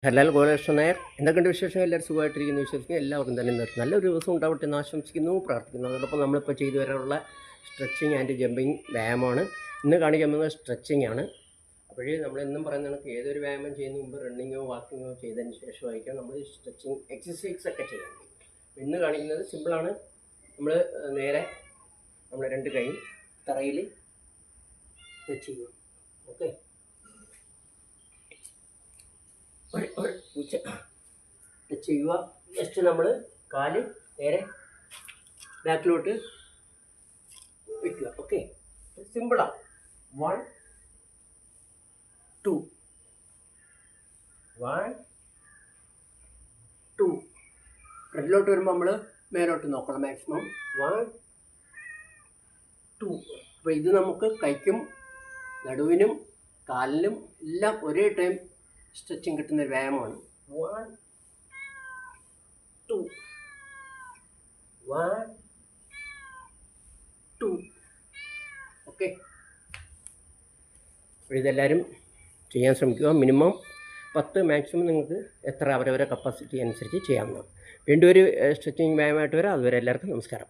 ഹലാൽ ഗോപാലകൃഷ്ണൻ നായർ. എന്തൊക്കെയുണ്ട് വിശേഷം? എല്ലാവരും സുഖമായിട്ടിരിക്കുന്നു വിശ്വസിക്കുന്നു. എല്ലാവർക്കും തന്നെ നല്ലൊരു ദിവസം ഉണ്ടാവട്ടെ എന്ന് ആശംസിക്കുന്നു, പ്രാർത്ഥിക്കുന്നു. അതോടൊപ്പം നമ്മളിപ്പോൾ ചെയ്തു വരാനുള്ള സ്ട്രെച്ചിങ് ആൻഡ് ജമ്പിങ് വ്യായാമമാണ്. ഇന്ന് കാണിക്കാൻ പോകുന്നത് സ്ട്രെച്ചിങ് ആണ്. അപ്പോഴേ നമ്മളെന്നും പറയുന്ന കണക്ക് ഏതൊരു വ്യായാമം ചെയ്യുന്ന മുമ്പ് റണ്ണിങ്ങോ വാക്കിങ്ങോ ചെയ്തതിന് ശേഷമായിരിക്കാം നമ്മൾ സ്ട്രെച്ചിങ് എക്സസൈസ് ഒക്കെ ചെയ്യാൻ. ഇന്ന് കാണിക്കുന്നത് സിമ്പിളാണ്. നമ്മൾ നേരെ നമ്മൾ രണ്ട് കൈ തറയിൽ ടച്ച് ചെയ്യുക. ഓക്കെ, ടച്ച് ചെയ്യുക. ജസ്റ്റ് നമ്മൾ കാല് നേരെ ബാക്കിലോട്ട് വയ്ക്കുക. ഓക്കെ, സിമ്പിളാണ്. 1 2 1 2. ഫ്രണ്ടിലോട്ട് വരുമ്പോൾ നമ്മൾ മേലോട്ട് നോക്കണം മാക്സിമം. 1 2. അപ്പോൾ ഇത് നമുക്ക് കൈക്കും നടുവിനും കാലിനും എല്ലാം ഒരേ ടൈം സ്ട്രെച്ചിങ് കിട്ടുന്ന വ്യായാമമാണ്. 1 2 1 2. ഓക്കെ, അപ്പോൾ ഇതെല്ലാവരും ചെയ്യാൻ ശ്രമിക്കുക. മിനിമം 10, മാക്സിമം നിങ്ങൾക്ക് എത്ര അവരവരെ കപ്പാസിറ്റി അനുസരിച്ച് ചെയ്യാവുന്നതാണ്. വീണ്ടും ഒരു സ്ട്രെച്ചിങ് വ്യായാമമായിട്ട് വരാം. അതുവരെ എല്ലാവർക്കും നമസ്കാരം.